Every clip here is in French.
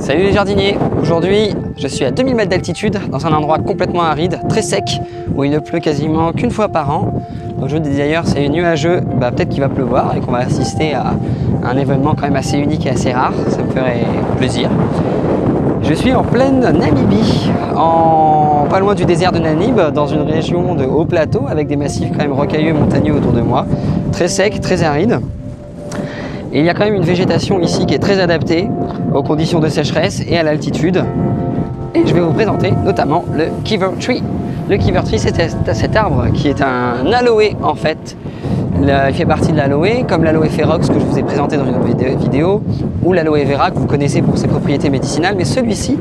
Salut les jardiniers! Aujourd'hui, je suis à 2000 mètres d'altitude dans un endroit complètement aride, très sec, où il ne pleut quasiment qu'une fois par an. Donc je vous dis d'ailleurs, c'est nuageux, peut-être qu'il va pleuvoir et qu'on va assister à un événement quand même assez unique et assez rare. Ça me ferait plaisir. Je suis en pleine Namibie, pas loin du désert de Namib, dans une région de haut plateau avec des massifs quand même rocailleux et montagneux autour de moi, très sec, très aride. Et il y a quand même une végétation ici qui est très adaptée aux conditions de sécheresse et à l'altitude. Et je vais vous présenter notamment le Kiver Tree. Le Kiver Tree, c'est cet arbre qui est un aloe en fait. Il fait partie de l'aloe, comme l'aloe ferox que je vous ai présenté dans une autre vidéo, ou l'aloe vera que vous connaissez pour ses propriétés médicinales. Mais celui-ci,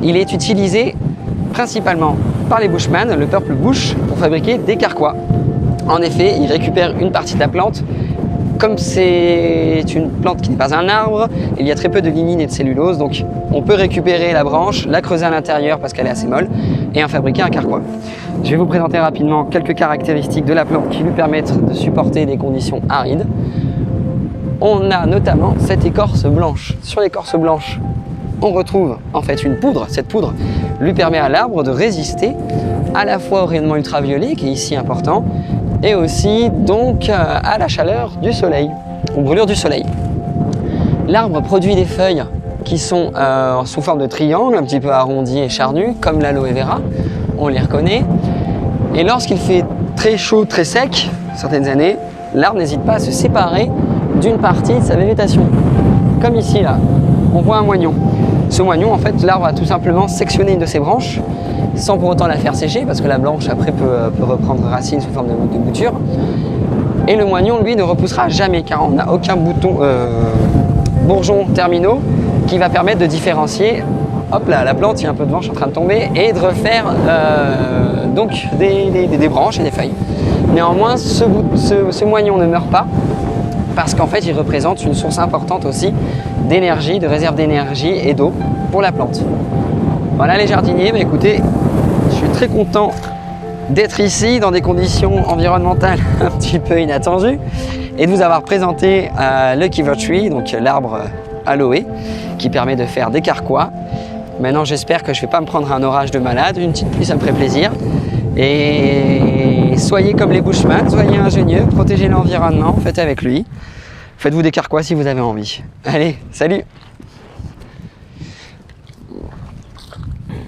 il est utilisé principalement par les bushman, le peuple bush, pour fabriquer des carquois. En effet, il récupère une partie de la plante. Comme c'est une plante qui n'est pas un arbre, il y a très peu de lignine et de cellulose, donc on peut récupérer la branche, la creuser à l'intérieur parce qu'elle est assez molle, et en fabriquer un carquois. Je vais vous présenter rapidement quelques caractéristiques de la plante qui lui permettent de supporter des conditions arides. On a notamment cette écorce blanche. Sur l'écorce blanche, on retrouve en fait une poudre. Cette poudre lui permet à l'arbre de résister à la fois au rayonnement ultraviolet, qui est ici important, et aussi donc à la chaleur du soleil, aux brûlures du soleil. L'arbre produit des feuilles qui sont sous forme de triangle, un petit peu arrondies et charnues, comme l'aloe vera, on les reconnaît. Et lorsqu'il fait très chaud, très sec, certaines années, l'arbre n'hésite pas à se séparer d'une partie de sa végétation. Comme ici, là, on voit un moignon. Ce moignon, en fait, l'arbre a tout simplement sectionné une de ses branches, sans pour autant la faire sécher, parce que la branche après peut reprendre racine sous forme de bouture. Et le moignon, lui, ne repoussera jamais, car on n'a aucun bourgeon terminaux qui va permettre de différencier. Hop là, la plante, il y a un peu de vent, je suis en train de tomber, et de refaire donc des branches et des feuilles. Néanmoins, ce moignon ne meurt pas, parce qu'en fait, il représente une source importante aussi d'énergie, de réserve d'énergie et d'eau pour la plante. Voilà les jardiniers, écoutez, je suis très content d'être ici dans des conditions environnementales un petit peu inattendues et de vous avoir présenté le Kiver Tree, donc l'arbre aloe qui permet de faire des carquois. Maintenant, j'espère que je ne vais pas me prendre un orage de malade, une petite pluie, ça me ferait plaisir. Et soyez comme les bushman, soyez ingénieux, protégez l'environnement, faites avec lui. Faites-vous des carquois si vous avez envie. Allez, salut!